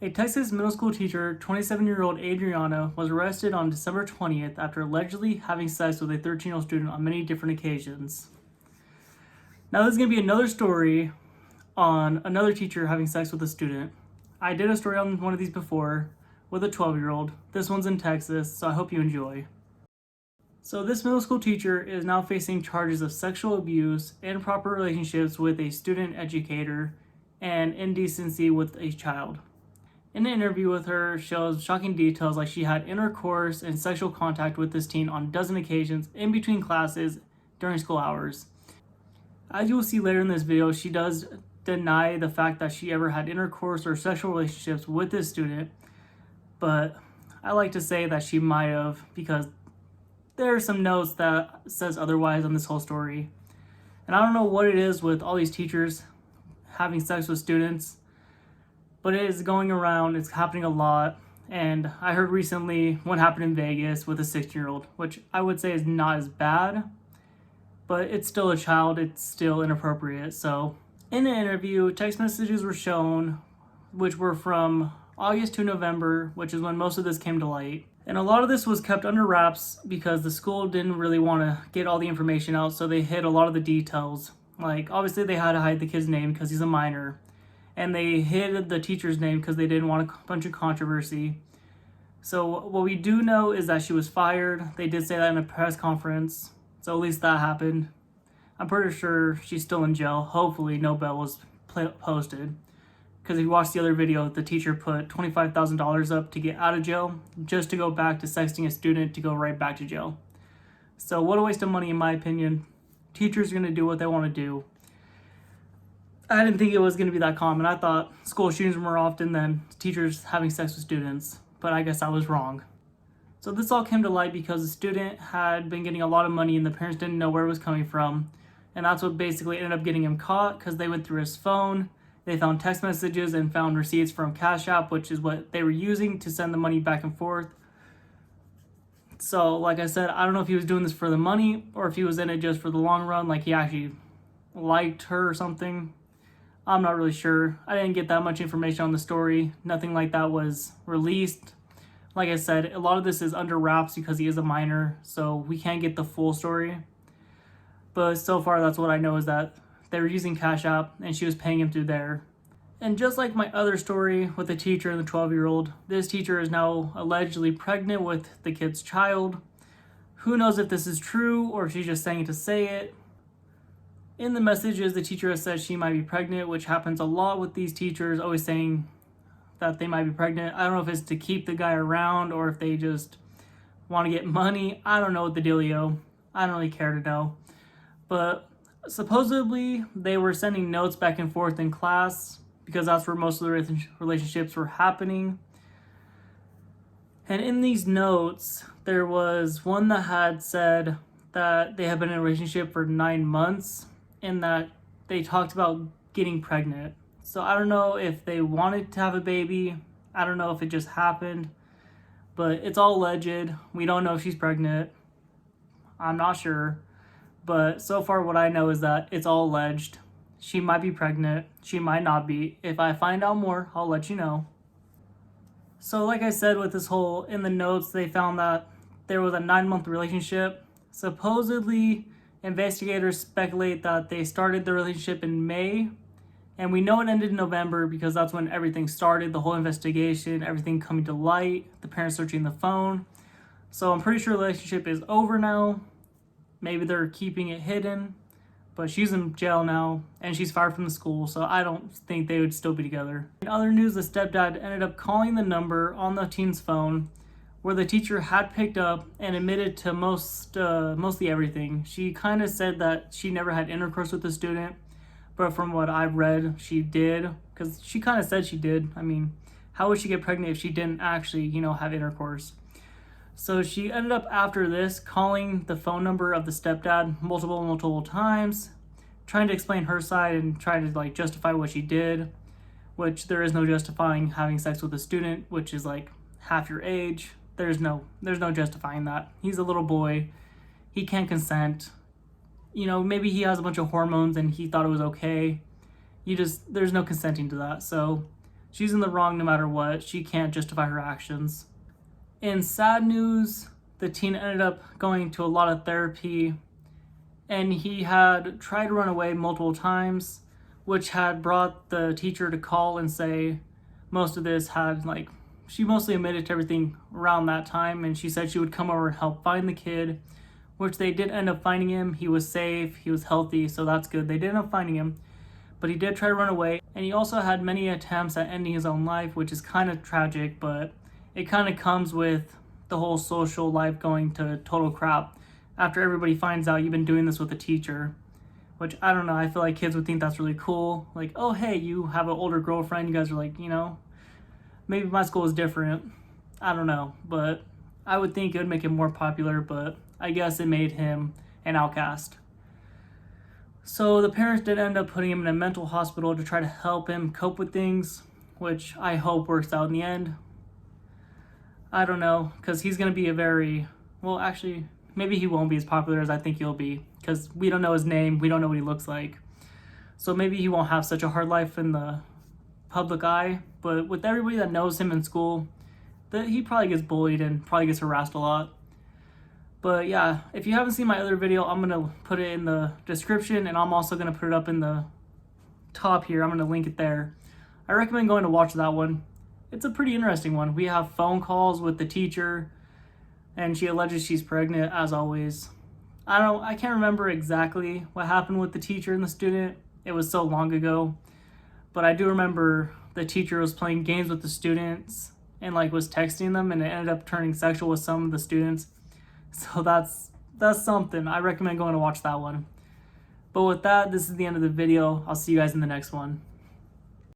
A Texas middle school teacher, 27-year-old Adriana, was arrested on December 20th after allegedly having sex with a 13-year-old student on many different occasions. Now, this is going to be another story on another teacher having sex with a student. I did a story on one of these before with a 12-year-old. This one's in Texas, so I hope you enjoy. So, this middle school teacher is now facing charges of sexual abuse, improper relationships with a student educator, and indecency with a child. In an interview with her, shows shocking details like she had intercourse and sexual contact with this teen on a dozen occasions in between classes during school hours. As you will see later in this video, she does deny the fact that she ever had intercourse or sexual relationships with this student, but I like to say that she might have, because there are some notes that says otherwise on this whole story. And I don't know what it is with all these teachers having sex with students, but it is going around, it's happening a lot. And I heard recently one happened in Vegas with a 16-year-old, which I would say is not as bad, but it's still a child, it's still inappropriate. So in the interview, text messages were shown, which were from August to November, which is when most of this came to light. And a lot of this was kept under wraps because the school didn't really want to get all the information out, so they hid a lot of the details. Like, obviously they had to hide the kid's name because he's a minor, and they hid the teacher's name because they didn't want a bunch of controversy. So what we do know is that she was fired. They did say that in a press conference, so at least that happened. I'm pretty sure she's still in jail. Hopefully no bail was posted. Because if you watch the other video, the teacher put $25,000 up to get out of jail, just to go back to sexting a student to go right back to jail. So what a waste of money in my opinion. Teachers are going to do what they want to do. I didn't think it was going to be that common. I thought school shootings were more often than teachers having sex with students, but I guess I was wrong. So this all came to light because the student had been getting a lot of money and the parents didn't know where it was coming from. And that's what basically ended up getting him caught, because they went through his phone. They found text messages and found receipts from Cash App, which is what they were using to send the money back and forth. So like I said, I don't know if he was doing this for the money or if he was in it just for the long run, like he actually liked her or something. I'm not really sure. I didn't get that much information on the story. Nothing like that was released. Like I said, a lot of this is under wraps because he is a minor, so we can't get the full story. But so far, that's what I know, is that they were using Cash App and she was paying him through there. And just like my other story with the teacher and the 12-year-old, this teacher is now allegedly pregnant with the kid's child. Who knows if this is true or if she's just saying it to say it. In the messages, the teacher has said she might be pregnant, which happens a lot with these teachers, always saying that they might be pregnant. I don't know if it's to keep the guy around or if they just want to get money. I don't know what the dealio. I don't really care to know. But supposedly they were sending notes back and forth in class because that's where most of the relationships were happening. And in these notes, there was one that had said that they had been in a relationship for 9 months and that they talked about getting pregnant. So I don't know if they wanted to have a baby. I don't know if it just happened, but it's all alleged. We don't know if she's pregnant. I'm not sure. But so far what I know is that it's all alleged. She might be pregnant. She might not be. If I find out more, I'll let you know. So like I said, with this whole, in the notes, they found that there was a 9-month relationship. Supposedly, investigators speculate that they started the relationship in May. And we know it ended in November because that's when everything started, the whole investigation, everything coming to light, the parents searching the phone. So I'm pretty sure the relationship is over now. Maybe they're keeping it hidden, but she's in jail now and she's fired from the school, so I don't think they would still be together. In other news, the stepdad ended up calling the number on the teen's phone where the teacher had picked up and admitted to mostly everything. She kind of said that she never had intercourse with the student, but from what I've read, she did, because she kind of said she did. I mean, how would she get pregnant if she didn't actually, have intercourse? So she ended up, after this, calling the phone number of the stepdad multiple times, trying to explain her side and trying to justify what she did, which there is no justifying having sex with a student, which is half your age. There's no justifying that. He's a little boy. He can't consent. Maybe he has a bunch of hormones and he thought it was okay. There's no consenting to that. So she's in the wrong no matter what. She can't justify her actions. In sad news, the teen ended up going to a lot of therapy, and he had tried to run away multiple times, which had brought the teacher to call and say most of this had, like, she mostly admitted to everything around that time, and she said she would come over and help find the kid, which they did end up finding him. He was safe, he was healthy, so that's good. They did end up finding him, but he did try to run away, and he also had many attempts at ending his own life, which is kind of tragic, but it kind of comes with the whole social life going to total crap after everybody finds out you've been doing this with a teacher, which I don't know. I feel like kids would think that's really cool. Like, oh, hey, you have an older girlfriend. You guys are like, maybe my school is different. I don't know, but I would think it would make him more popular, but I guess it made him an outcast. So the parents did end up putting him in a mental hospital to try to help him cope with things, which I hope works out in the end. I don't know, because he's going to be actually, maybe he won't be as popular as I think he'll be, because we don't know his name, we don't know what he looks like. So maybe he won't have such a hard life in the public eye, but with everybody that knows him in school, he probably gets bullied and probably gets harassed a lot. But yeah, if you haven't seen my other video, I'm going to put it in the description, and I'm also going to put it up in the top here. I'm going to link it there. I recommend going to watch that one. It's a pretty interesting one. We have phone calls with the teacher, and she alleges she's pregnant, as always. I can't remember exactly what happened with the teacher and the student. It was so long ago. But I do remember the teacher was playing games with the students and was texting them, and it ended up turning sexual with some of the students. So that's something. I recommend going to watch that one. But with that, this is the end of the video. I'll see you guys in the next one.